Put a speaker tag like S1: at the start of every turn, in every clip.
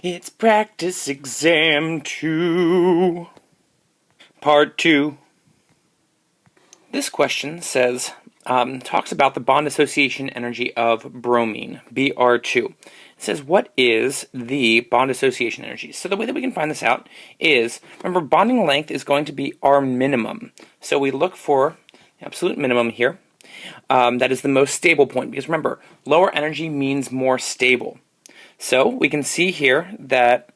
S1: It's practice exam 2, part 2. This question says, talks about the bond association energy of bromine, Br2. It says, what is the bond association energy? So the way that we can find this out is, remember, bonding length is going to be our minimum. So we look for the absolute minimum here. That is the most stable point, because remember, lower energy means more stable. So we can see here that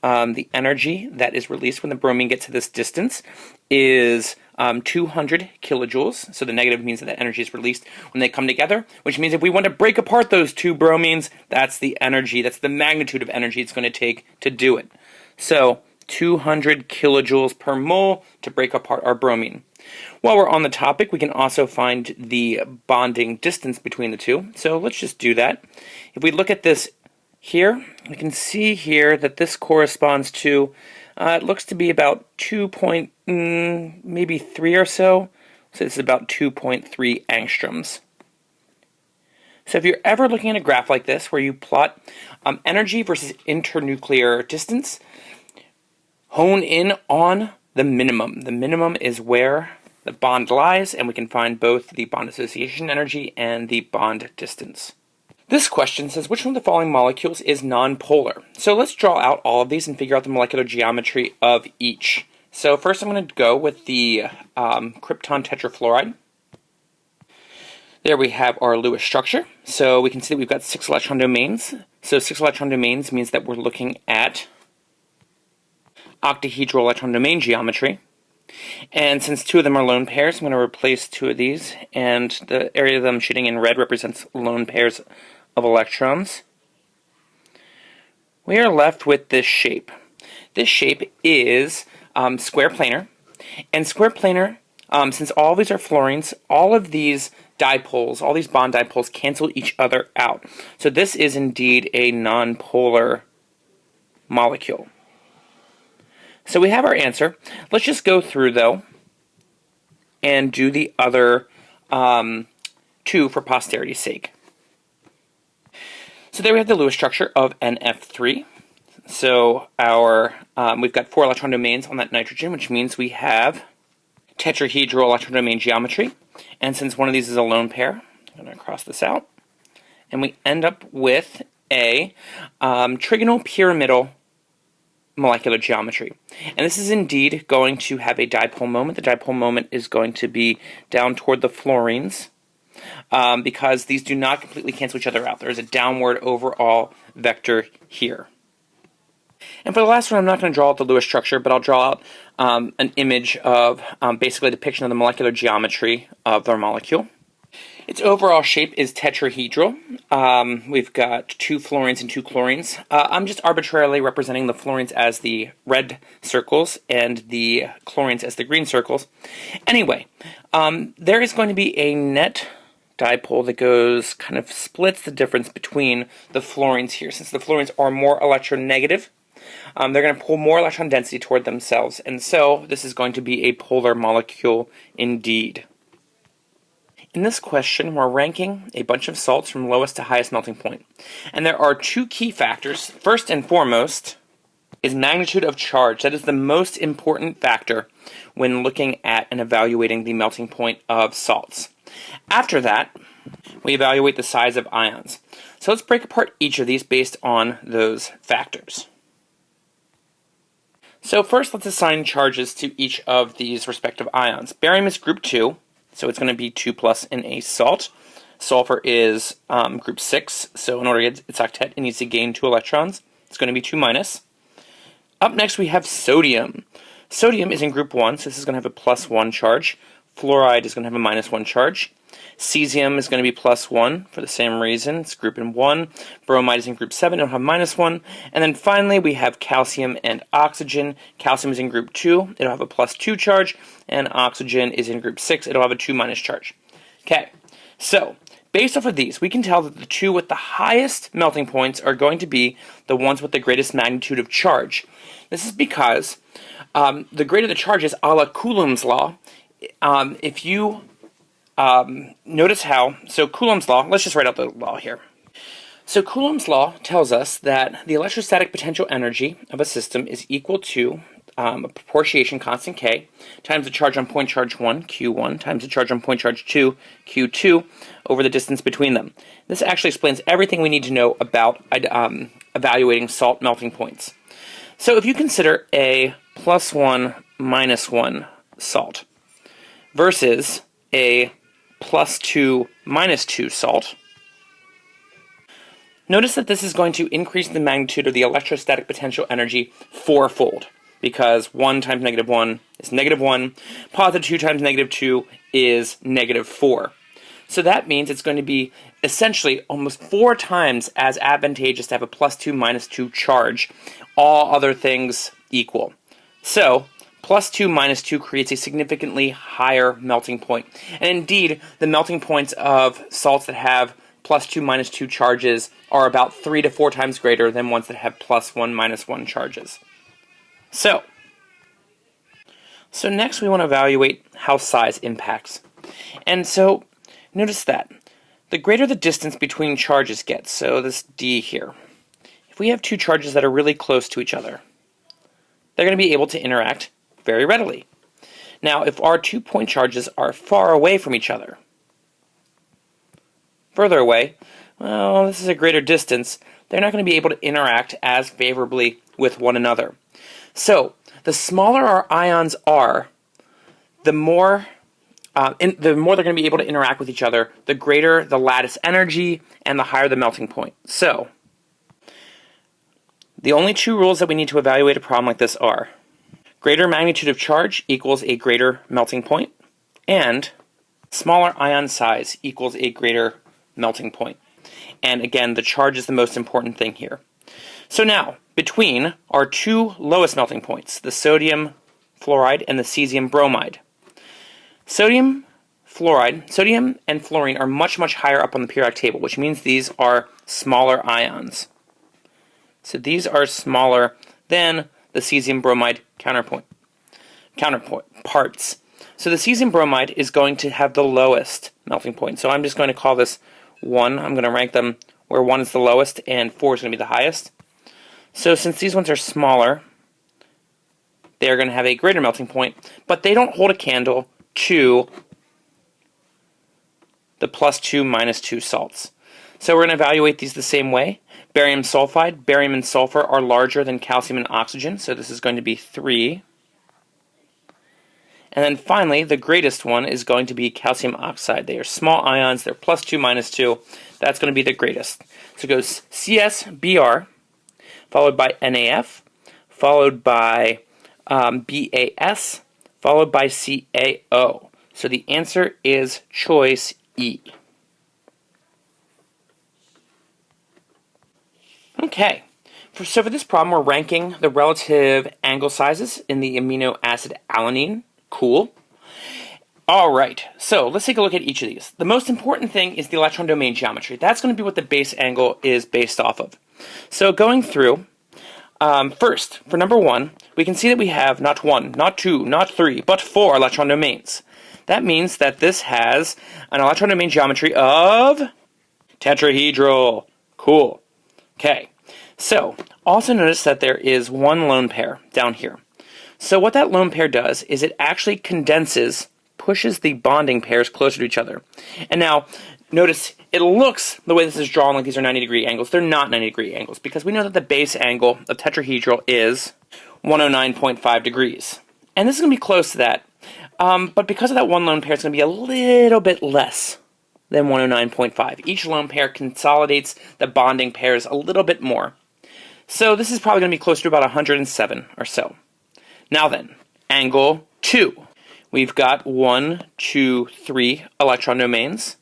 S1: the energy that is released when the bromine gets to this distance is 200 kilojoules. So the negative means that the energy is released when they come together, which means if we want to break apart those two bromines, that's the energy, that's the magnitude of energy it's going to take to do it. So 200 kilojoules per mole to break apart our bromine. While we're on the topic, we can also find the bonding distance between the two. So let's just do that. If we look at this here, we can see here that this corresponds to, it looks to be about 2.3 or so. So this is about 2.3 angstroms. So if you're ever looking at a graph like this where you plot energy versus internuclear distance, hone in on the minimum. The minimum is where the bond lies, and we can find both the bond association energy and the bond distance. This question says, which one of the following molecules is nonpolar? So let's draw out all of these and figure out the molecular geometry of each. So first I'm going to go with the krypton tetrafluoride. There we have our Lewis structure. So we can see that we've got 6 electron domains. So 6 electron domains means that we're looking at octahedral electron domain geometry. And since 2 of them are lone pairs, I'm going to replace 2 of these, and the area that I'm shading in red represents lone pairs of electrons. We are left with this shape. This shape is square planar, and square planar, since all of these are fluorines, all of these dipoles, all these bond dipoles cancel each other out. So this is indeed a nonpolar molecule. So we have our answer. Let's just go through, though, and do the other 2 for posterity's sake. So there we have the Lewis structure of NF3. So our we've got 4 electron domains on that nitrogen, which means we have tetrahedral electron domain geometry. And since one of these is a lone pair, I'm going to cross this out. And we end up with a trigonal pyramidal molecular geometry. And this is indeed going to have a dipole moment. The dipole moment is going to be down toward the fluorines because these do not completely cancel each other out. There is a downward overall vector here. And for the last one, I'm not going to draw out the Lewis structure, but I'll draw out an image of basically a depiction of the molecular geometry of our molecule. Its overall shape is tetrahedral. We've got 2 fluorines and 2 chlorines. I'm just arbitrarily representing the fluorines as the red circles and the chlorines as the green circles. Anyway, there is going to be a net dipole that goes, kind of splits the difference between the fluorines here. Since the fluorines are more electronegative, they're going to pull more electron density toward themselves. And so this is going to be a polar molecule indeed. In this question, we're ranking a bunch of salts from lowest to highest melting point. And there are 2 key factors. First and foremost is magnitude of charge. That is the most important factor when looking at and evaluating the melting point of salts. After that, we evaluate the size of ions. So let's break apart each of these based on those factors. So first, let's assign charges to each of these respective ions. Barium is group 2. So it's going to be 2+ in a salt. Sulfur is group 6, so in order to get its octet, it needs to gain 2 electrons. It's going to be 2-. Up next, we have sodium. Sodium is in group 1, so this is going to have a +1 charge. Fluoride is going to have a -1 charge. Cesium is going to be +1 for the same reason. It's group in 1. Bromide is in group 7. It'll have -1. And then finally, we have calcium and oxygen. Calcium is in group 2. It'll have a +2 charge. And oxygen is in group 6. It'll have a 2- charge. Okay, so based off of these, we can tell that the 2 with the highest melting points are going to be the ones with the greatest magnitude of charge. This is because the greater the charge is, a la Coulomb's law, if you notice how, so Coulomb's law, let's just write out the law here. So Coulomb's law tells us that the electrostatic potential energy of a system is equal to a proportion constant K times the charge on point charge 1, Q1, times the charge on point charge 2, Q2, over the distance between them. This actually explains everything we need to know about evaluating salt melting points. So if you consider a +1, -1 salt versus a +2, -2 salt, notice that this is going to increase the magnitude of the electrostatic potential energy fourfold, because 1 times -1 is -1, positive 2 times -2 is -4. So that means it's going to be essentially almost 4 times as advantageous to have a +2, -2 charge, all other things equal. So +2, -2 creates a significantly higher melting point. And indeed, the melting points of salts that have +2, -2 charges are about 3 to 4 times greater than ones that have +1, -1 charges. So next we want to evaluate how size impacts. And so notice that the greater the distance between charges gets, so this D here, if we have two charges that are really close to each other, they're going to be able to interact very readily. Now, if our 2 point charges are far away from each other, further away, well, this is a greater distance, they're not going to be able to interact as favorably with one another. So, the smaller our ions are, the more they're going to be able to interact with each other, the greater the lattice energy, and the higher the melting point. So, the only two rules that we need to evaluate a problem like this are greater magnitude of charge equals a greater melting point, and smaller ion size equals a greater melting point. And again, the charge is the most important thing here. So now, between our two lowest melting points, the sodium fluoride and the cesium bromide. Sodium and fluorine are much, much higher up on the periodic table, which means these are smaller ions. So these are smaller than the cesium bromide counterparts. So the cesium bromide is going to have the lowest melting point. So I'm just going to call this 1. I'm going to rank them where 1 is the lowest and 4 is going to be the highest. So since these ones are smaller, they're going to have a greater melting point, but they don't hold a candle to the +2, -2 salts. So we're going to evaluate these the same way. Barium sulfide, barium and sulfur are larger than calcium and oxygen, so this is going to be 3. And then finally, the greatest one is going to be calcium oxide. They are small ions, they're +2, -2. That's going to be the greatest. So it goes CsBr, followed by NaF, followed by BAS, followed by CaO. So the answer is choice E. Okay, so for this problem, we're ranking the relative angle sizes in the amino acid alanine. Cool. All right, so let's take a look at each of these. The most important thing is the electron domain geometry. That's going to be what the base angle is based off of. So going through, first, for number 1, we can see that we have not 1, not 2, not 3, but 4 electron domains. That means that this has an electron domain geometry of tetrahedral. Cool. Okay, so also notice that there is one lone pair down here. So what that lone pair does is it actually condenses, pushes the bonding pairs closer to each other. And now, notice, it looks, the way this is drawn, like these are 90-degree angles. They're not 90-degree angles, because we know that the base angle of tetrahedral is 109.5 degrees. And this is going to be close to that. But because of that one lone pair, it's going to be a little bit less than 109.5. Each lone pair consolidates the bonding pairs a little bit more. So this is probably going to be close to about 107 or so. Now then, angle 2. We've got 1, 2, 3 electron domains.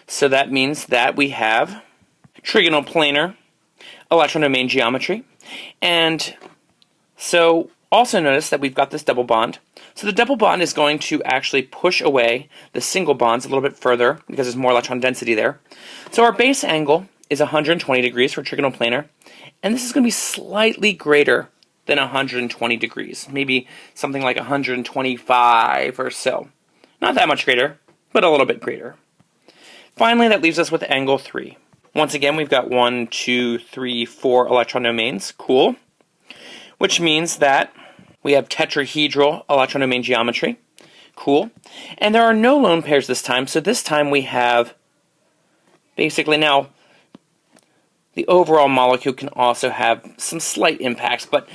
S1: So that means that we have trigonal planar electron domain geometry. And so also notice that we've got this double bond. So the double bond is going to actually push away the single bonds a little bit further because there's more electron density there. So our base angle is 120 degrees for trigonal planar. And this is going to be slightly greater than 120 degrees. Maybe something like 125 or so. Not that much greater, but a little bit greater. Finally, that leaves us with angle 3. Once again, we've got 1, 2, 3, 4 electron domains. Cool. Which means that we have tetrahedral electron domain geometry. Cool. And there are no lone pairs this time, so this time we have basically now the overall molecule can also have some slight impacts, but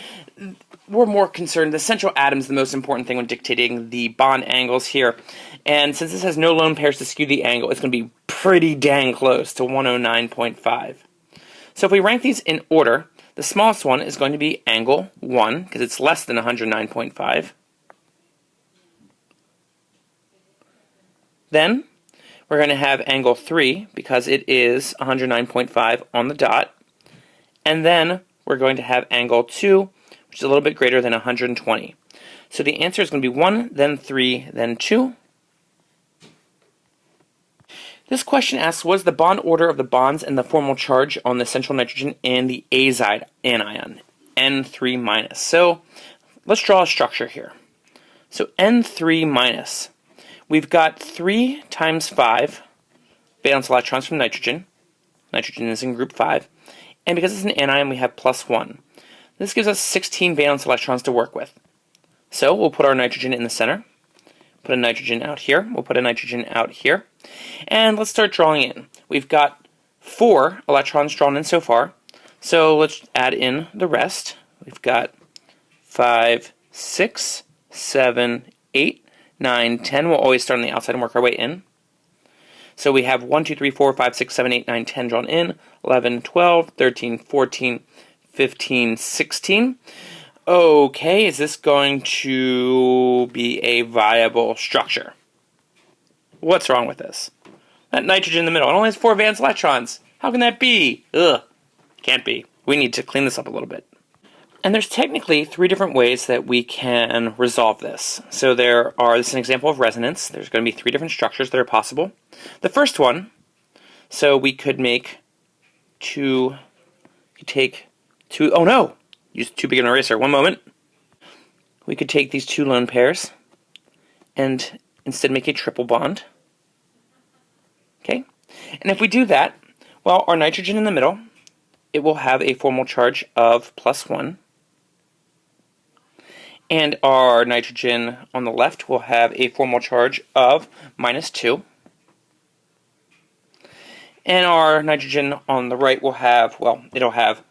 S1: we're more concerned. The central atom is the most important thing when dictating the bond angles here. And since this has no lone pairs to skew the angle, it's going to be pretty dang close to 109.5. So if we rank these in order, the smallest one is going to be angle 1, because it's less than 109.5. Then we're going to have angle 3, because it is 109.5 on the dot. And then we're going to have angle 2, which is a little bit greater than 120. So the answer is going to be 1, then 3, then 2. This question asks, what is the bond order of the bonds and the formal charge on the central nitrogen and the azide anion, N3-. So let's draw a structure here. So N3-, we've got 3 times 5 valence electrons from nitrogen. Nitrogen is in group 5. And because it's an anion, we have plus 1. This gives us 16 valence electrons to work with. So we'll put our nitrogen in the center. Put a nitrogen out here. We'll put a nitrogen out here. And let's start drawing in. We've got 4 electrons drawn in so far. So let's add in the rest. We've got 5, 6, 7, 8, 9, 10. We'll always start on the outside and work our way in. So we have 1, 2, 3, 4, 5, 6, 7, 8, 9, 10 drawn in. 11, 12, 13, 14, 15, 16. Okay, is this going to be a viable structure? What's wrong with this? That nitrogen in the middle, it only has 4 valence electrons. How can that be? Ugh, can't be. We need to clean this up a little bit. And there's technically 3 different ways that we can resolve this. So this is an example of resonance. There's going to be 3 different structures that are possible. The first one, so we could make oh no! Use too big an eraser. One moment. We could take these 2 lone pairs and instead make a triple bond. Okay? And if we do that, well, our nitrogen in the middle, it will have a formal charge of plus 1. And our nitrogen on the left will have a formal charge of minus 2. And our nitrogen on the right will have, well, it'll have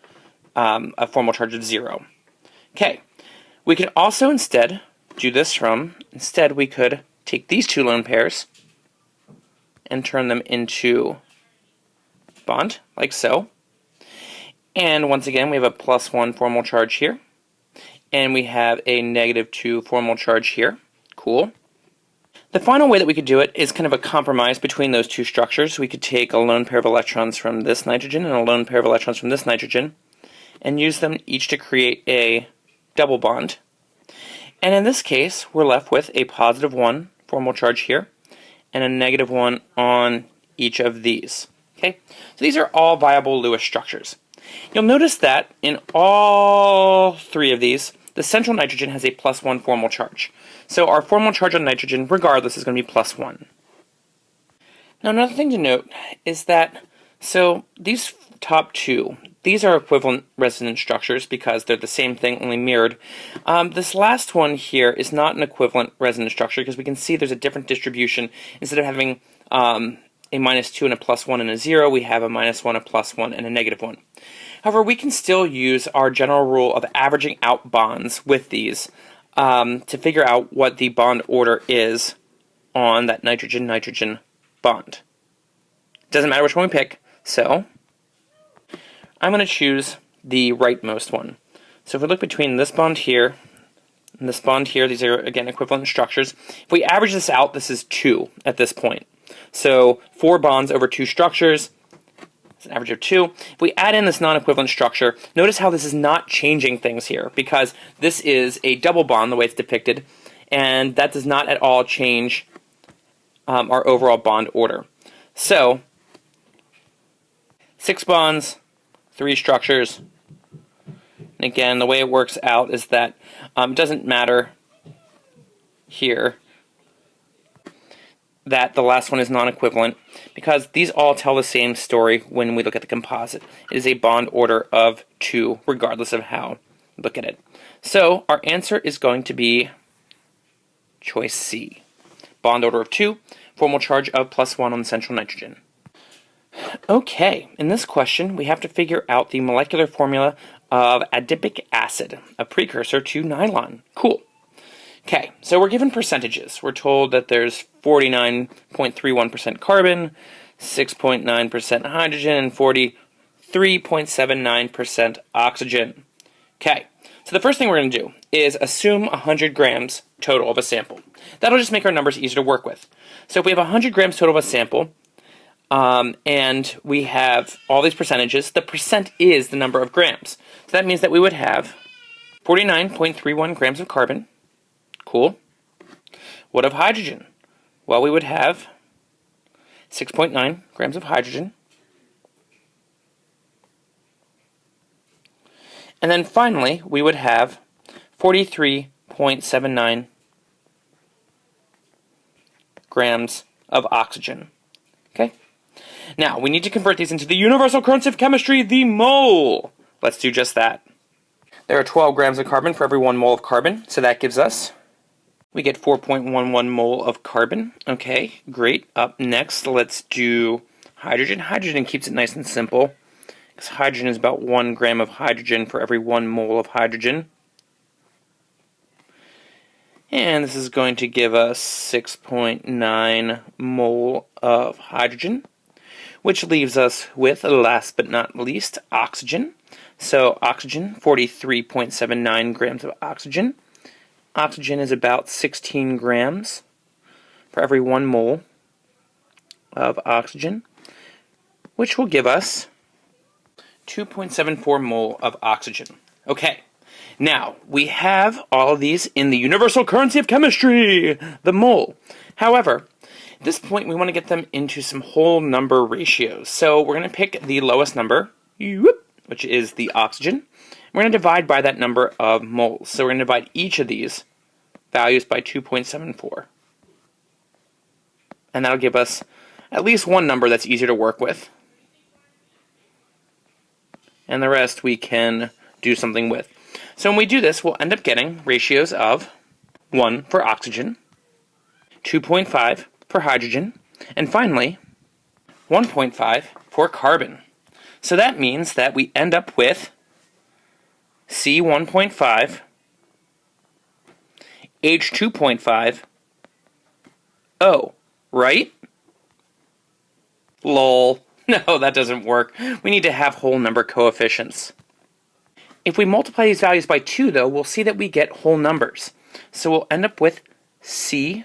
S1: a formal charge of 0. Okay, we could also instead do this instead we could take these 2 lone pairs and turn them into bond, like so. And once again, we have a plus 1 formal charge here. And we have a negative 2 formal charge here. Cool. The final way that we could do it is kind of a compromise between those 2 structures. We could take a lone pair of electrons from this nitrogen and a lone pair of electrons from this nitrogen and use them each to create a double bond. And in this case, we're left with a positive 1 formal charge here and a negative 1 on each of these. Okay, so these are all viable Lewis structures. You'll notice that in all 3 of these, the central nitrogen has a plus 1 formal charge. So our formal charge on nitrogen, regardless, is going to be plus 1. Now another thing to note is that, so these top 2, these are equivalent resonance structures because they're the same thing, only mirrored. This last one here is not an equivalent resonance structure because we can see there's a different distribution. Instead of having a minus 2 and a plus 1 and a 0, we have a minus 1, a plus 1, and a negative 1. However, we can still use our general rule of averaging out bonds with these to figure out what the bond order is on that nitrogen-nitrogen bond. Doesn't matter which one we pick, so I'm going to choose the rightmost one. So if we look between this bond here and this bond here, these are, again, equivalent structures. If we average this out, this is 2 at this point. So 4 bonds over 2 structures, it's an average of 2. If we add in this non-equivalent structure, notice how this is not changing things here, because this is a double bond, the way it's depicted, and that does not at all change our overall bond order. So 6 bonds, 3 structures. And again, the way it works out is that it doesn't matter here. that the last one is non-equivalent because these all tell the same story when we look at the composite. It is a bond order of 2, regardless of how you look at it. So our answer is going to be choice C. Bond order of 2, formal charge of +1 on the central nitrogen. Okay, in this question we have to figure out the molecular formula of adipic acid, a precursor to nylon. Okay, so we're given percentages. We're told that there's 49.31% carbon, 6.9% hydrogen, and 43.79% oxygen. Okay, so the first thing we're going to do is assume 100 grams total of a sample. That'll just make our numbers easier to work with. So if we have 100 grams total of a sample, and we have all these percentages, the percent is the number of grams. So that means that we would have 49.31 grams of carbon. Cool. What of hydrogen? Well, we would have 6.9 grams of hydrogen. And then finally, we would have 43.79 grams of oxygen. Okay? Now, we need to convert these into the universal currency of chemistry, the mole. Let's do just that. There are 12 grams of carbon for every 1 mole of carbon, so that gives us, we get 4.11 mole of carbon. Okay, great. Up next, let's do hydrogen. Hydrogen keeps it nice and simple, because hydrogen is about 1 gram of hydrogen for every 1 mole of hydrogen. And this is going to give us 6.9 mole of hydrogen, which leaves us with, last but not least, oxygen. So oxygen, 43.79 grams of oxygen. Oxygen is about 16 grams for every 1 mole of oxygen, which will give us 2.74 mole of oxygen. Okay, now we have all of these in the universal currency of chemistry, the mole. However, at this point we want to get them into some whole number ratios. So we're going to pick the lowest number, which is the oxygen. We're going to divide by that number of moles. So we're going to divide each of these values by 2.74. And that'll give us at least one number that's easier to work with. And the rest we can do something with. So when we do this, we'll end up getting ratios of 1 for oxygen, 2.5 for hydrogen, and finally 1.5 for carbon. So that means that we end up with C1.5, H2.5, O, right? Lol. No, that doesn't work. We need to have whole number coefficients. If we multiply these values by 2, though, we'll see that we get whole numbers. So we'll end up with C3,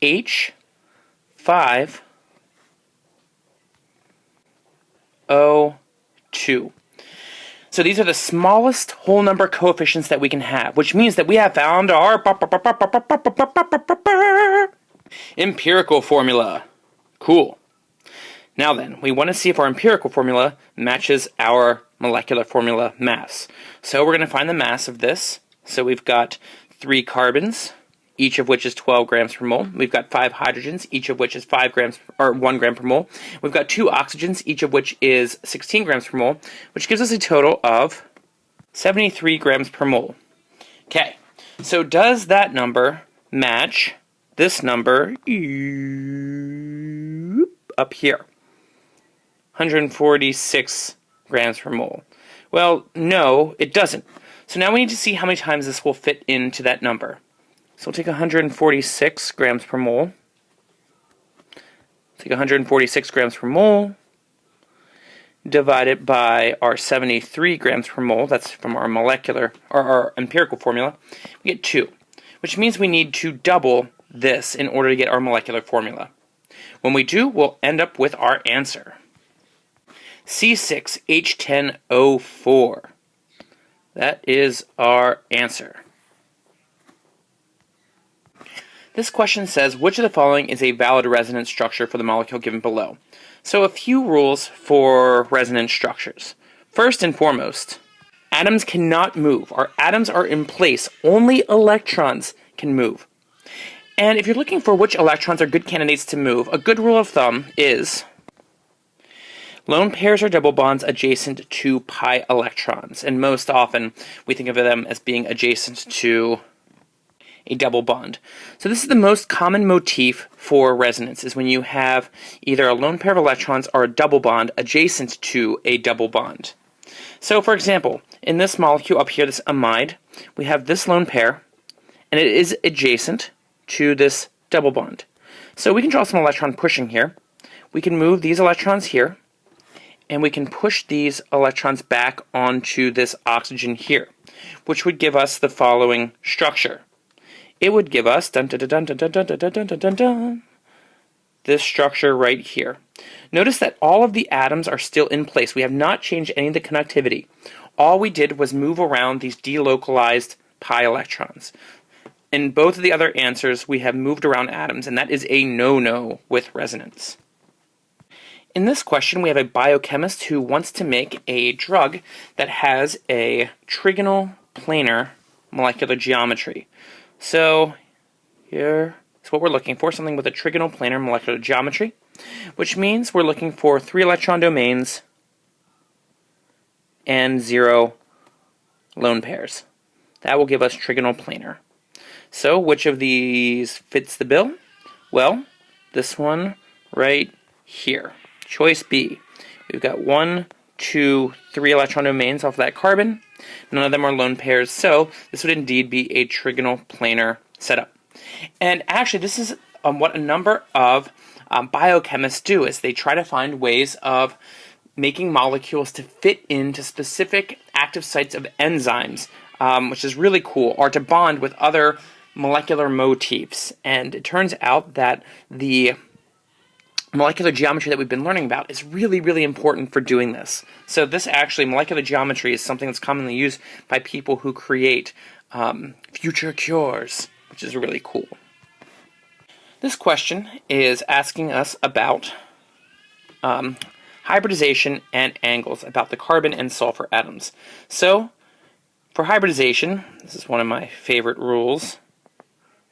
S1: H5, O2. So these are the smallest whole number coefficients that we can have, which means that we have found our empirical formula. Cool. Now then, we want to see if our empirical formula matches our molecular formula mass. So we're going to find the mass of this. So we've got 3 carbons, each of which is 12 grams per mole. We've got 5 hydrogens, each of which is 5 grams or 1 gram per mole. We've got 2 oxygens, each of which is 16 grams per mole, which gives us a total of 73 grams per mole. Okay, so does that number match this number up here? 146 grams per mole. Well, no, it doesn't. So now we need to see how many times this will fit into that number. So we'll take 146 grams per mole. Take 146 grams per mole, divide it by our 73 grams per mole. That's from our molecular or our empirical formula. We get 2, which means we need to double this in order to get our molecular formula. When we do, we'll end up with our answer. C6H10O4. That is our answer. This question says, which of the following is a valid resonance structure for the molecule given below? So a few rules for resonance structures. First and foremost, atoms cannot move. Our atoms are in place. Only electrons can move. And if you're looking for which electrons are good candidates to move, a good rule of thumb is lone pairs or double bonds adjacent to pi electrons. And most often, we think of them as being adjacent to a double bond. So this is the most common motif for resonance, is when you have either a lone pair of electrons or a double bond adjacent to a double bond. So for example, in this molecule up here, this amide, we have this lone pair, and it is adjacent to this double bond. So we can draw some electron pushing here. We can move these electrons here, and we can push these electrons back onto this oxygen here, which would give us the following structure. It would give us dun, dun, dun, dun, dun, dun, dun, dun, dun, dun, dun, this structure right here. Notice that all of the atoms are still in place. We have not changed any of the connectivity. All we did was move around these delocalized pi electrons. In both of the other answers, we have moved around atoms, and that is a no-no with resonance. In this question, we have a biochemist who wants to make a drug that has a trigonal planar molecular geometry. So here is what we're looking for, something with a trigonal planar molecular geometry, which means we're looking for 3 electron domains and 0 lone pairs. That will give us trigonal planar. So which of these fits the bill? Well, this one right here. Choice B. We've got 1, 2, 3 electron domains off of that carbon. None of them are lone pairs, so this would indeed be a trigonal planar setup. And actually, this is what a number of biochemists do, is they try to find ways of making molecules to fit into specific active sites of enzymes, which is really cool, or to bond with other molecular motifs. And it turns out that the molecular geometry that we've been learning about is really, really important for doing this. So this actually, molecular geometry, is something that's commonly used by people who create future cures, which is really cool. This question is asking us about hybridization and angles, about the carbon and sulfur atoms. So for hybridization, this is one of my favorite rules,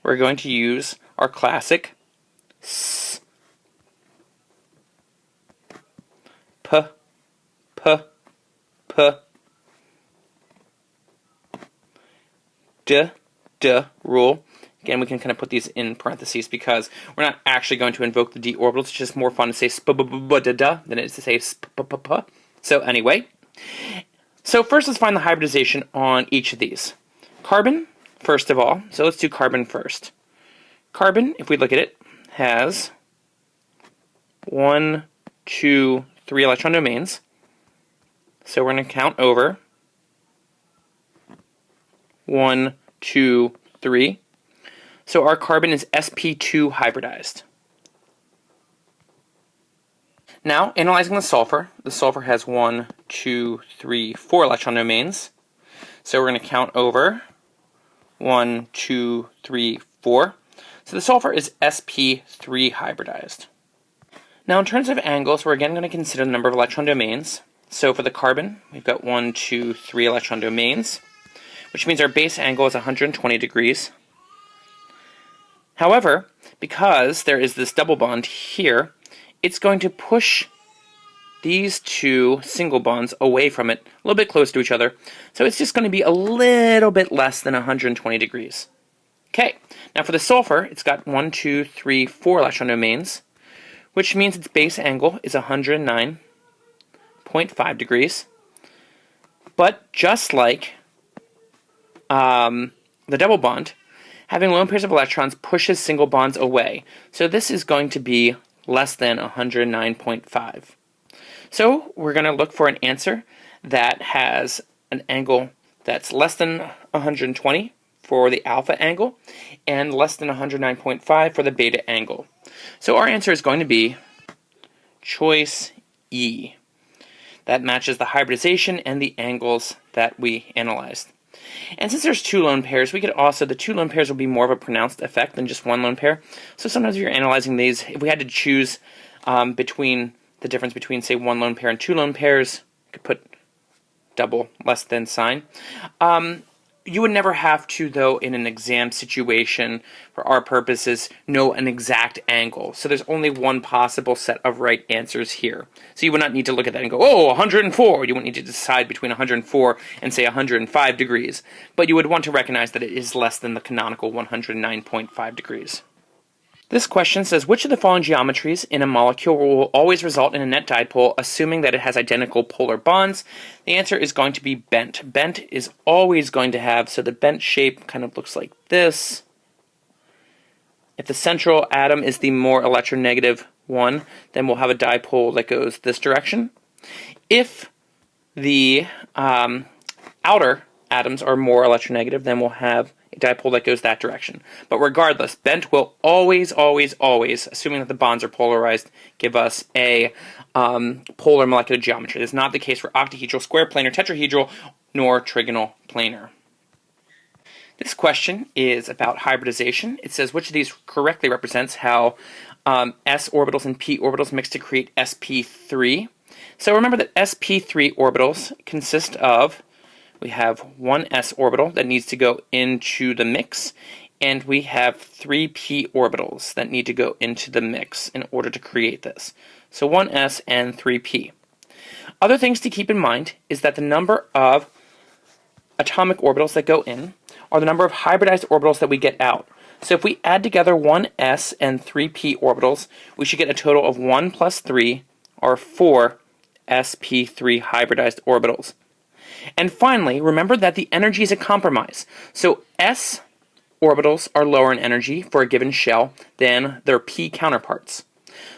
S1: we're going to use our classic rule. Again, we can kind of put these in parentheses because we're not actually going to invoke the d orbital. It's just more fun to say sp-b-b-b-da-da than it is to say sp-p-p-p. So anyway, so first let's find the hybridization on each of these. Carbon, first of all. So let's do carbon first. Carbon, if we look at it, has 1, 2, 3 electron domains. So we're going to count over 1, 2, 3. So our carbon is sp2 hybridized. Now, analyzing the sulfur has 1, 2, 3, 4 electron domains. So we're going to count over 1, 2, 3, 4. So the sulfur is sp3 hybridized. Now, in terms of angles, we're again going to consider the number of electron domains. So for the carbon, we've got 1, 2, 3 electron domains, which means our base angle is 120 degrees. However, because there is this double bond here, it's going to push these two single bonds away from it, a little bit close to each other. So it's just going to be a little bit less than 120 degrees. Okay, now for the sulfur, it's got 1, 2, 3, 4 electron domains, which means its base angle is 109.5 degrees. But just like the double bond, having lone pairs of electrons pushes single bonds away. So this is going to be less than 109.5. So we're going to look for an answer that has an angle that's less than 120 for the alpha angle and less than 109.5 for the beta angle. So our answer is going to be choice E. That matches the hybridization and the angles that we analyzed. And since there's 2 lone pairs, we could also, the 2 lone pairs will be more of a pronounced effect than just 1 lone pair. So sometimes if you're analyzing these, if we had to choose between the difference between, say, 1 lone pair and 2 lone pairs, you could put double less than sign. You would never have to, though, in an exam situation, for our purposes, know an exact angle. So there's only one possible set of right answers here. So you would not need to look at that and go, oh, 104. You wouldn't need to decide between 104 and, say, 105 degrees. But you would want to recognize that it is less than the canonical 109.5 degrees. This question says, which of the following geometries in a molecule will always result in a net dipole, assuming that it has identical polar bonds? The answer is going to be bent. Bent is always going to have, so the bent shape kind of looks like this. If the central atom is the more electronegative one, then we'll have a dipole that goes this direction. If the outer atoms are more electronegative, then we'll have a dipole that goes that direction. But regardless, bent will always, assuming that the bonds are polarized, give us a polar molecular geometry. This is not the case for octahedral, square planar, tetrahedral, nor trigonal planar. This question is about hybridization. It says which of these correctly represents how s orbitals and p orbitals mix to create sp3. So remember that sp3 orbitals consist of, we have one s orbital that needs to go into the mix, and we have three p orbitals that need to go into the mix in order to create this. So one s and three p. Other things to keep in mind is that the number of atomic orbitals that go in are the number of hybridized orbitals that we get out. So if we add together one s and three p orbitals, we should get a total of 1 plus 3, or 4 sp3 hybridized orbitals. And finally, remember that the energy is a compromise. So s orbitals are lower in energy for a given shell than their p counterparts.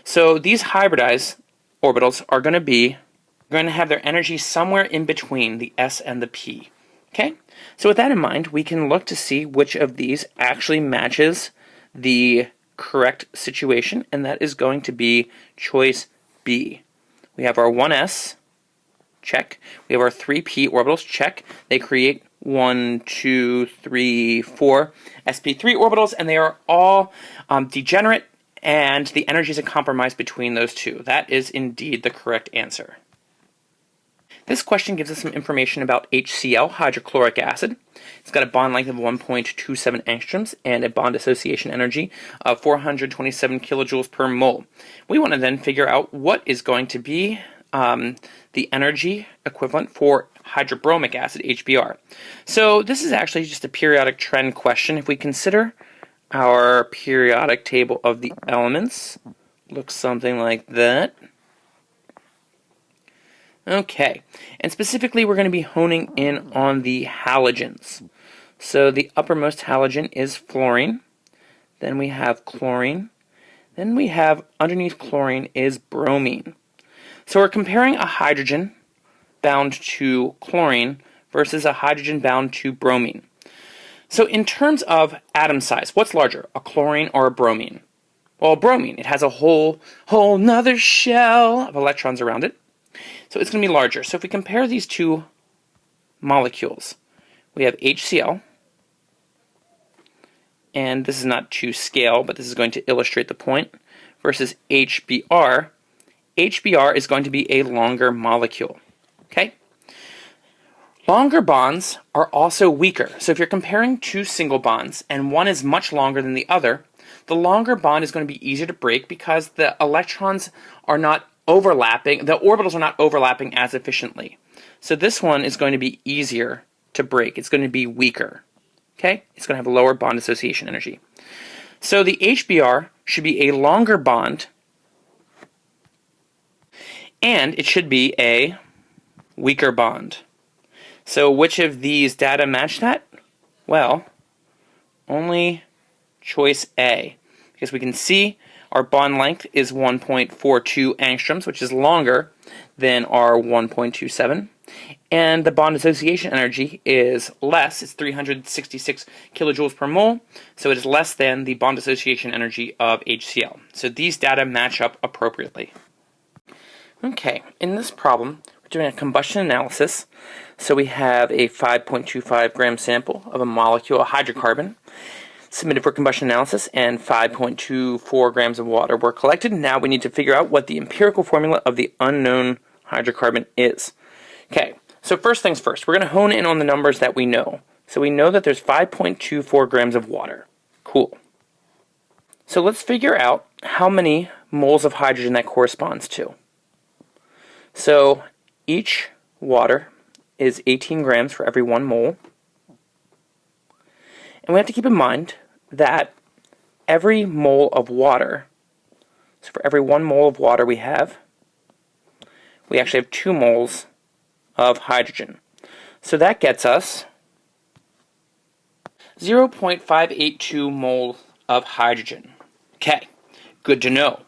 S1: So these hybridized orbitals are going to have their energy somewhere in between the s and the p. Okay? So with that in mind, we can look to see which of these actually matches the correct situation, and that is going to be choice B. We have our 1s, check. We have our 3p orbitals, check. They create 1, 2, 3, 4 sp3 orbitals, and they are all degenerate, and the energy is a compromise between those two. That is indeed the correct answer. This question gives us some information about HCl, hydrochloric acid. It's got a bond length of 1.27 angstroms and a bond association energy of 427 kilojoules per mole. We want to then figure out what is going to be the energy equivalent for hydrobromic acid, HBr. So this is actually just a periodic trend question. If we consider our periodic table of the elements, looks something like that. Okay, and specifically we're going to be honing in on the halogens. So the uppermost halogen is fluorine, then we have chlorine, then we have underneath chlorine is bromine. So we're comparing a hydrogen bound to chlorine versus a hydrogen bound to bromine. So in terms of atom size, what's larger, a chlorine or a bromine? Well, bromine, it has a whole nother shell of electrons around it. So it's going to be larger. So if we compare these two molecules, we have HCl, and this is not to scale, but this is going to illustrate the point, versus HBr. HBr is going to be a longer molecule. Okay? Longer bonds are also weaker. So if you're comparing two single bonds, and one is much longer than the other, the longer bond is going to be easier to break because the electrons are not overlapping, the orbitals are not overlapping as efficiently. So this one is going to be easier to break. It's going to be weaker. Okay? It's going to have a lower bond association energy. So the HBr should be a longer bond, and it should be a weaker bond. So which of these data match that? Well, only choice A, because we can see our bond length is 1.42 angstroms, which is longer than our 1.27. And the bond association energy is less. It's 366 kilojoules per mole. So it is less than the bond association energy of HCl. So these data match up appropriately. Okay, in this problem, we're doing a combustion analysis. So we have a 5.25 gram sample of a molecule, a hydrocarbon, submitted for combustion analysis, and 5.24 grams of water were collected. Now we need to figure out what the empirical formula of the unknown hydrocarbon is. Okay, so first things first, we're going to hone in on the numbers that we know. So we know that there's 5.24 grams of water. Cool. So let's figure out how many moles of hydrogen that corresponds to. So each water is 18 grams for every 1 mole. And we have to keep in mind that every mole of water, so for every 1 mole of water we actually have 2 moles of hydrogen. So that gets us 0.582 moles of hydrogen. Okay, good to know.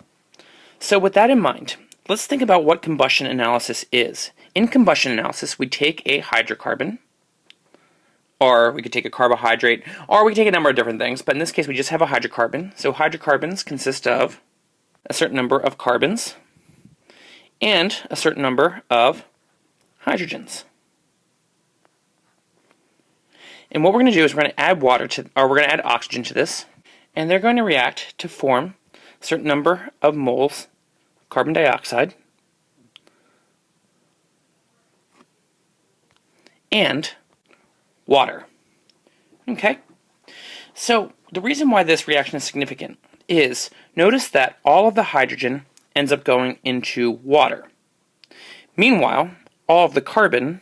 S1: So with that in mind, let's think about what combustion analysis is. In combustion analysis, we take a hydrocarbon, or we could take a carbohydrate, or we could take a number of different things, but in this case we just have a hydrocarbon. So hydrocarbons consist of a certain number of carbons and a certain number of hydrogens. And what we're going to do is we're going to add we're going to add oxygen to this, and they're going to react to form a certain number of moles of carbon dioxide and water. Okay? So the reason why this reaction is significant is, notice that all of the hydrogen ends up going into water. Meanwhile, all of the carbon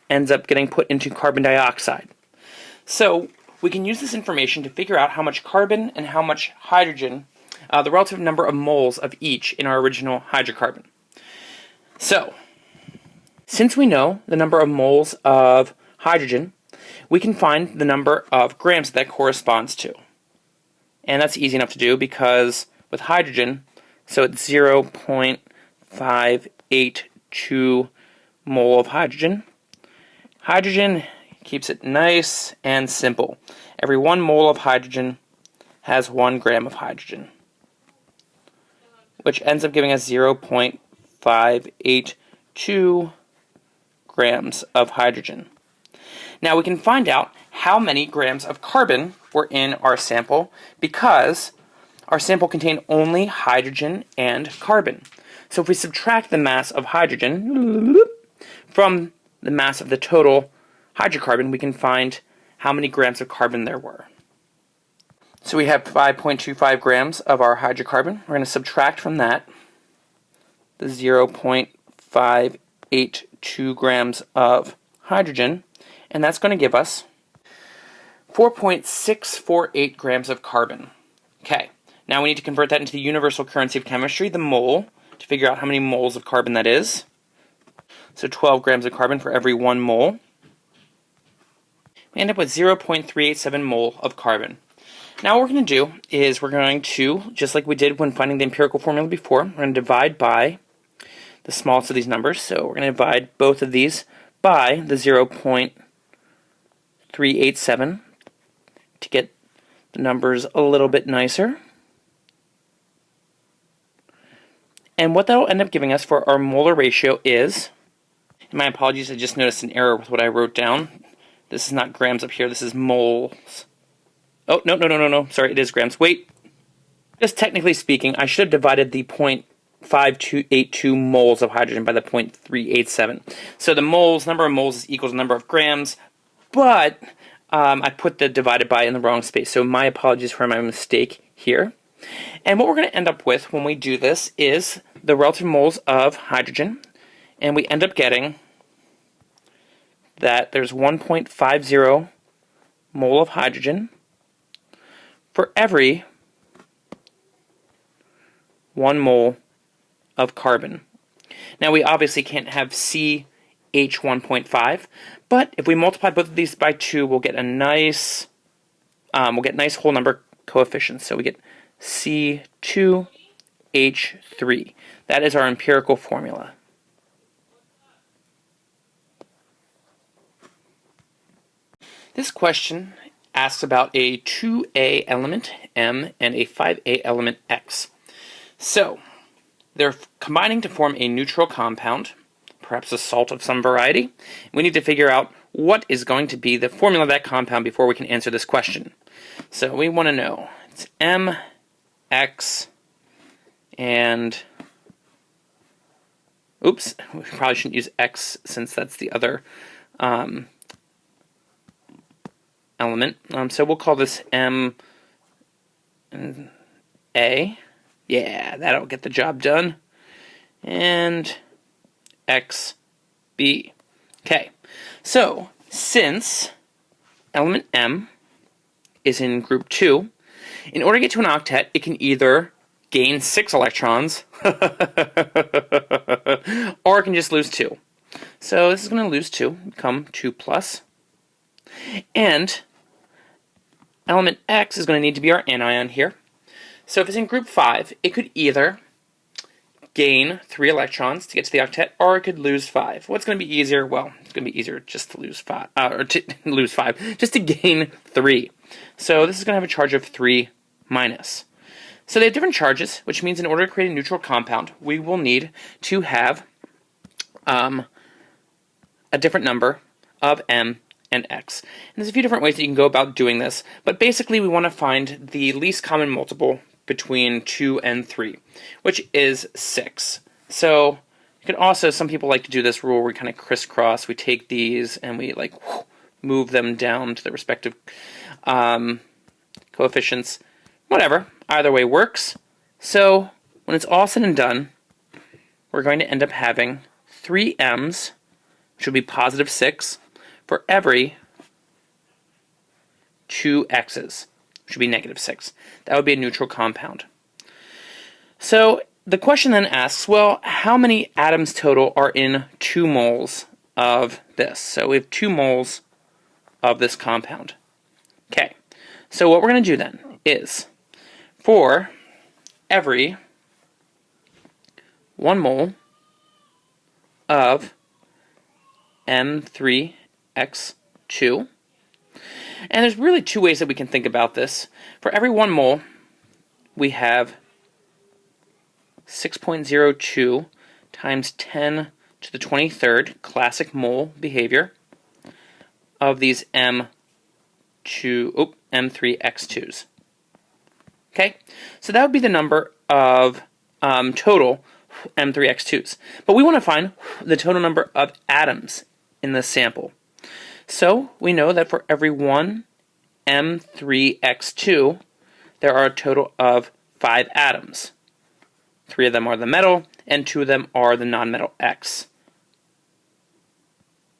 S1: ends up getting put into carbon dioxide. So we can use this information to figure out how much carbon and how much hydrogen, the relative number of moles of each in our original hydrocarbon. So, since we know the number of moles of hydrogen, we can find the number of grams that corresponds to. And that's easy enough to do because with hydrogen, so it's 0.582 mole of hydrogen. Hydrogen keeps it nice and simple. Every 1 mole of hydrogen has 1 gram of hydrogen, which ends up giving us 0.582 grams of hydrogen. Now we can find out how many grams of carbon were in our sample because our sample contained only hydrogen and carbon. So if we subtract the mass of hydrogen from the mass of the total hydrocarbon, we can find how many grams of carbon there were. So we have 5.25 grams of our hydrocarbon. We're going to subtract from that the 0.582 grams of hydrogen, and that's going to give us 4.648 grams of carbon. Okay, now we need to convert that into the universal currency of chemistry, the mole, to figure out how many moles of carbon that is. So 12 grams of carbon for every 1 mole. We end up with 0.387 mole of carbon. Now what we're going to do is we're going to, just like we did when finding the empirical formula before, we're going to divide by the smallest of these numbers. So we're going to divide both of these by the 0.387 to get the numbers a little bit nicer. And what that will end up giving us for our molar ratio is, and my apologies, I just noticed an error with what I wrote down. This is not grams up here, this is moles. Oh, no, sorry, it is grams. Wait, just technically speaking, I should have divided the 0.5282 moles of hydrogen by the 0.387. So the moles, number of moles is equals the number of grams, but I put the divided by in the wrong space, so my apologies for my mistake here. And what we're going to end up with when we do this is the relative moles of hydrogen, and we end up getting that there's 1.50 mole of hydrogen for every 1 mole of carbon. Now we obviously can't have CH1.5, but if we multiply both of these by 2, we'll get a nice whole number coefficients. So we get C2H3. That is our empirical formula. This question asks about a 2A element, M, and a 5A element, X. So, they're combining to form a neutral compound, perhaps a salt of some variety. We need to figure out what is going to be the formula of that compound before we can answer this question. So we want to know, it's M, X, and, oops, we probably shouldn't use X since that's the other element. So we'll call this M A. Yeah, that'll get the job done. And X B. Okay, so since element M is in group 2, in order to get to an octet, it can either gain 6 electrons, or it can just lose 2. So this is going to lose 2, become 2 plus. And element X is going to need to be our anion here. So if it's in group 5, it could either gain 3 electrons to get to the octet, or it could lose 5. What's going to be easier? Well, it's going to be easier just to lose 5, or to lose 5, just to gain 3. So this is going to have a charge of 3 minus. So they have different charges, which means in order to create a neutral compound, we will need to have a different number of M and X. And there's a few different ways that you can go about doing this, but basically we want to find the least common multiple between 2 and 3, which is 6. So you can also, some people like to do this rule where we kind of crisscross. We take these and we like move them down to the respective coefficients. Whatever, either way works. So when it's all said and done, we're going to end up having 3 M's, which would be positive 6, for every 2 X's, which would be negative 6. That would be a neutral compound. So the question then asks, well, how many atoms total are in 2 moles of this? So we have 2 moles of this compound. Okay, so what we're going to do then is, for every 1 mole of M3X2, and there's really 2 ways that we can think about this. For every 1 mole, we have 6.02 times 10 to the 23rd, classic mole behavior, of these M3X2s. Okay, so that would be the number of total M3X2s. But we want to find the total number of atoms in the sample. So we know that for every 1 M3X2, there are a total of 5 atoms. 3 of them are the metal, and 2 of them are the nonmetal X.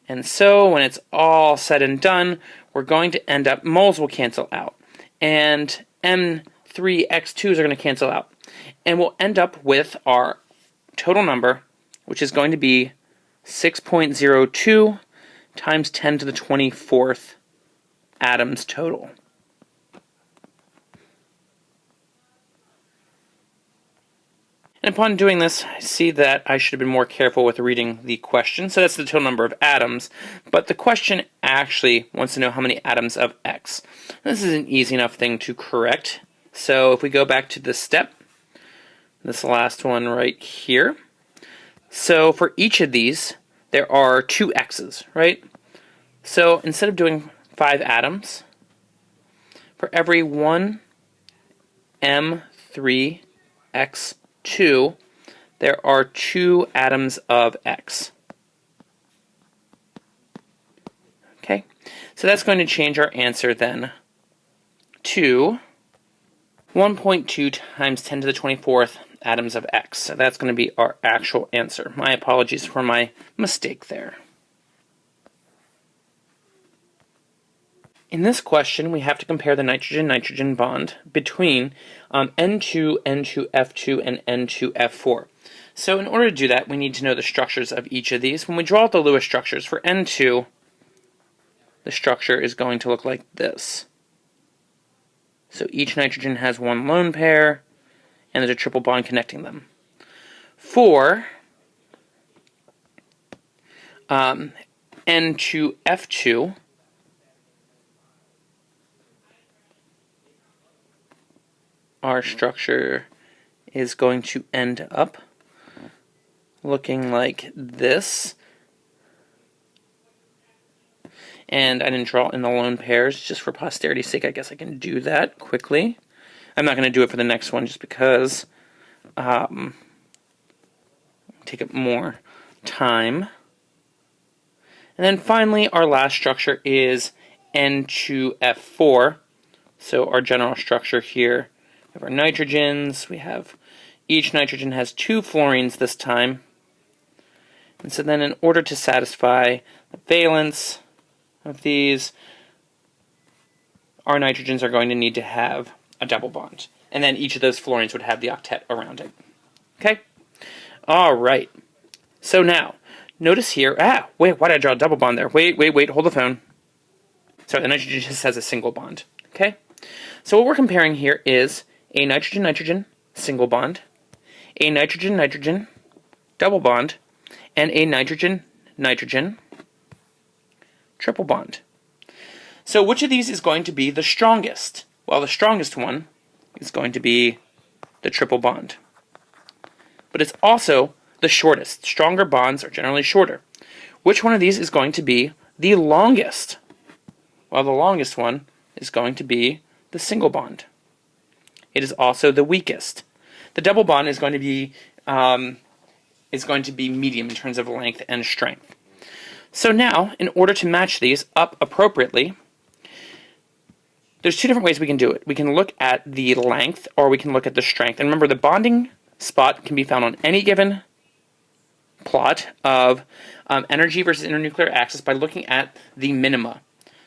S1: And so when it's all said and done, we're going to end up, moles will cancel out, and M3X2s are going to cancel out. And we'll end up with our total number, which is going to be 6.02 times 10 to the 24th atoms total. And upon doing this, I see that I should have been more careful with reading the question. So that's the total number of atoms, but the question actually wants to know how many atoms of X. This is an easy enough thing to correct. So if we go back to this step, this last one right here. So for each of these, there are 2 X's, right? So instead of doing 5 atoms, for every 1 M3X2, there are 2 atoms of X. Okay, so that's going to change our answer then to 1.2 times 10 to the 24th atoms of X. So that's going to be our actual answer. My apologies for my mistake there. In this question, we have to compare the nitrogen-nitrogen bond between N2, N2F2, and N2F4. So in order to do that, we need to know the structures of each of these. When we draw out the Lewis structures, for N2, the structure is going to look like this. So each nitrogen has 1 lone pair, and there's a triple bond connecting them. For N2F2, our structure is going to end up looking like this. And I didn't draw in the lone pairs just for posterity's sake. I guess I can do that quickly. I'm not going to do it for the next one just because take up more time. And then finally, our last structure is N2F4. So our general structure here, we have our nitrogens, we have each nitrogen has 2 fluorines this time. And so then in order to satisfy the valence of these, our nitrogens are going to need to have a double bond. And then each of those fluorines would have the octet around it. Okay? All right. So now, notice here, wait, why did I draw a double bond there? Wait, hold the phone. Sorry, the nitrogen just has a single bond. Okay? So what we're comparing here is a nitrogen-nitrogen single bond, a nitrogen-nitrogen double bond, and a nitrogen-nitrogen triple bond. So which of these is going to be the strongest? Well, the strongest one is going to be the triple bond. But it's also the shortest. Stronger bonds are generally shorter. Which one of these is going to be the longest? Well, the longest one is going to be the single bond. It is also the weakest. The double bond is going to be medium in terms of length and strength. So now, in order to match these up appropriately, there's 2 different ways we can do it. We can look at the length, or we can look at the strength. And remember, the bonding spot can be found on any given plot of energy versus internuclear axis by looking at the minima.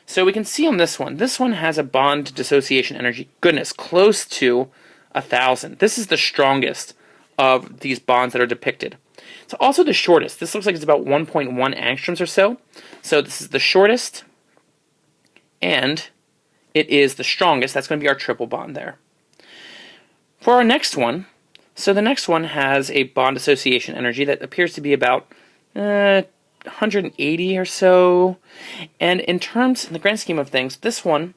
S1: So we can see on this one has a bond dissociation energy, goodness, close to 1,000. This is the strongest of these bonds that are depicted. It's also the shortest. This looks like it's about 1.1 angstroms or so. So this is the shortest, and it is the strongest. That's going to be our triple bond there. For our next one, so the next one has a bond dissociation energy that appears to be about 180 or so. And in the grand scheme of things, this one,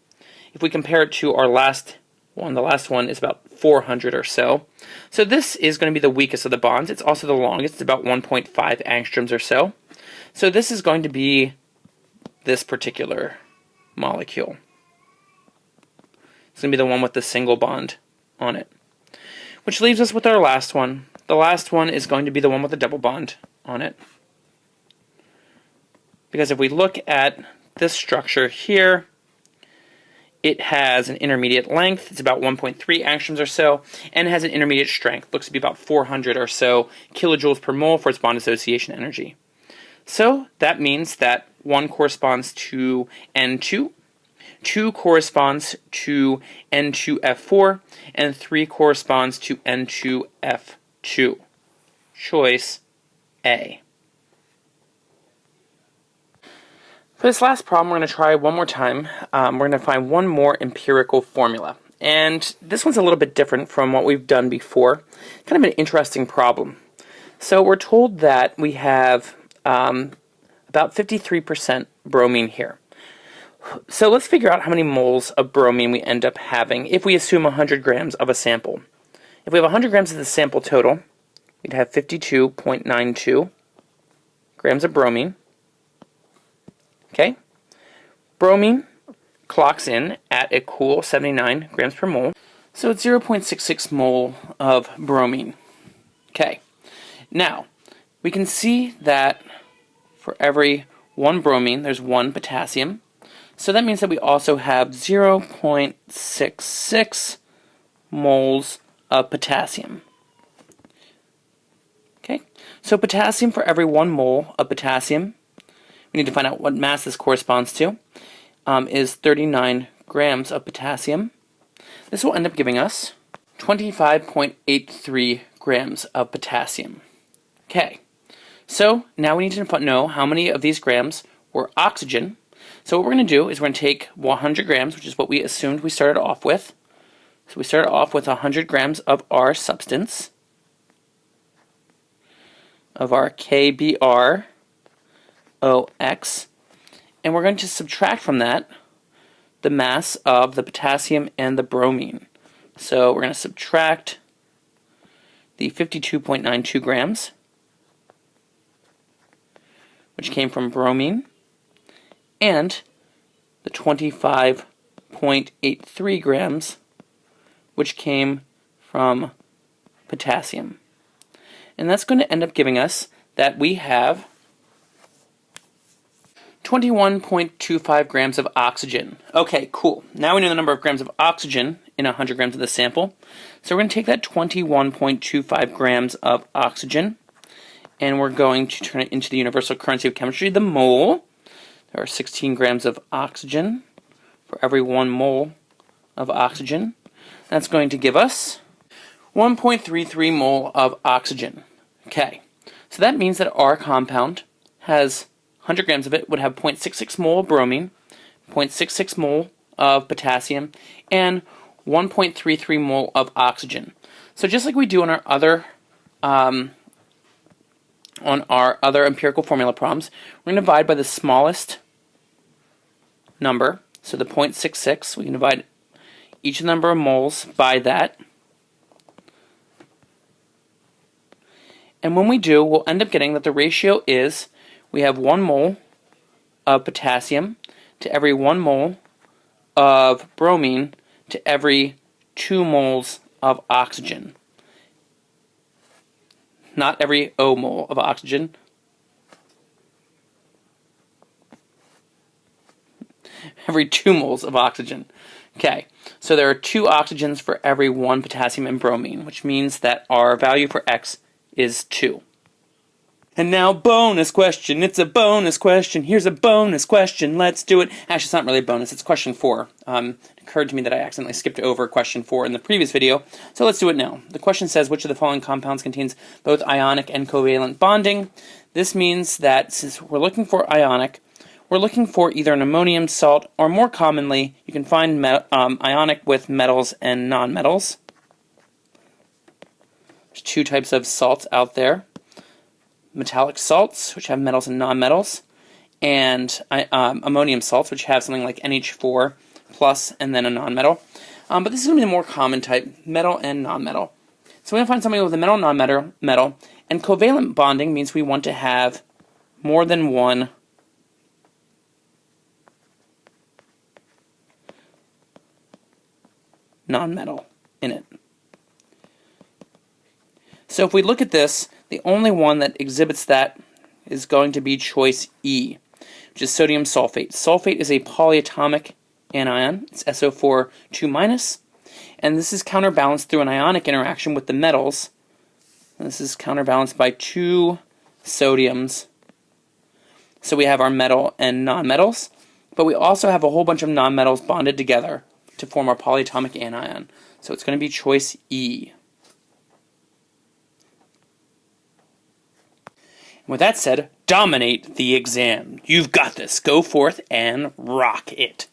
S1: if we compare it to our last one, the last one is about 400 or so. So this is going to be the weakest of the bonds. It's also the longest. It's about 1.5 angstroms or so. So this is going to be this particular molecule. It's going to be the one with the single bond on it. Which leaves us with our last one. The last one is going to be the one with the double bond on it. Because if we look at this structure here, it has an intermediate length. It's about 1.3 angstroms or so, and it has an intermediate strength. Looks to be about 400 or so kilojoules per mole for its bond dissociation energy. So that means that 1 corresponds to N2, 2 corresponds to N2F4, and 3 corresponds to N2F2. Choice A. For this last problem, we're going to try one more time. We're going to find one more empirical formula. And this one's a little bit different from what we've done before. Kind of an interesting problem. So we're told that we have about 53% bromine here. So let's figure out how many moles of bromine we end up having if we assume 100 grams of a sample. If we have 100 grams of the sample total, we'd have 52.92 grams of bromine. Okay? Bromine clocks in at a cool 79 grams per mole. So it's 0.66 mole of bromine. Okay. Now, we can see that for every 1 bromine, there's 1 potassium. So that means that we also have 0.66 moles of potassium. Okay? So potassium, for every 1 mole of potassium, we need to find out what mass this corresponds to, is 39 grams of potassium. This will end up giving us 25.83 grams of potassium. Okay, so now we need to know how many of these grams were oxygen. So what we're going to do is we're going to take 100 grams, which is what we assumed we started off with. So we started off with 100 grams of our substance, of our KBr. OX, and we're going to subtract from that the mass of the potassium and the bromine. So we're going to subtract the 52.92 grams, which came from bromine, and the 25.83 grams, which came from potassium. And that's going to end up giving us that we have 21.25 grams of oxygen. Okay, cool. Now we know the number of grams of oxygen in 100 grams of the sample. So we're going to take that 21.25 grams of oxygen, and we're going to turn it into the universal currency of chemistry, the mole. There are 16 grams of oxygen for every 1 mole of oxygen. That's going to give us 1.33 mole of oxygen. Okay, so that means that our compound has 100 grams of it, would have 0.66 mole of bromine, 0.66 mole of potassium, and 1.33 mole of oxygen. So just like we do on our other empirical formula problems, we're going to divide by the smallest number, so the 0.66. We can divide each number of moles by that. And when we do, we'll end up getting that the ratio is, we have 1 mole of potassium to every 1 mole of bromine to every 2 moles of oxygen. Not every mole of oxygen. Every 2 moles of oxygen. Okay, so there are 2 oxygens for every 1 potassium and bromine, which means that our value for X is 2. And now, bonus question. It's a bonus question. Here's a bonus question. Let's do it. Actually, it's not really a bonus. It's question 4. It occurred to me that I accidentally skipped over question 4 in the previous video, so let's do it now. The question says, which of the following compounds contains both ionic and covalent bonding? This means that since we're looking for ionic, we're looking for either an ammonium salt, or more commonly, you can find ionic with metals and nonmetals. There's 2 types of salts out there. Metallic salts, which have metals and nonmetals, and ammonium salts, which have something like NH4 plus and then a nonmetal. But this is going to be the more common type, metal and nonmetal. So we're going to find something with a metal, nonmetal, and covalent bonding means we want to have more than one nonmetal in it. So if we look at this, the only one that exhibits that is going to be choice E, which is sodium sulfate. Sulfate is a polyatomic anion. It's SO4 2-, and this is counterbalanced through an ionic interaction with the metals. And this is counterbalanced by 2 sodiums. So we have our metal and nonmetals, but we also have a whole bunch of nonmetals bonded together to form our polyatomic anion. So it's going to be choice E. With that said, dominate the exam. You've got this. Go forth and rock it.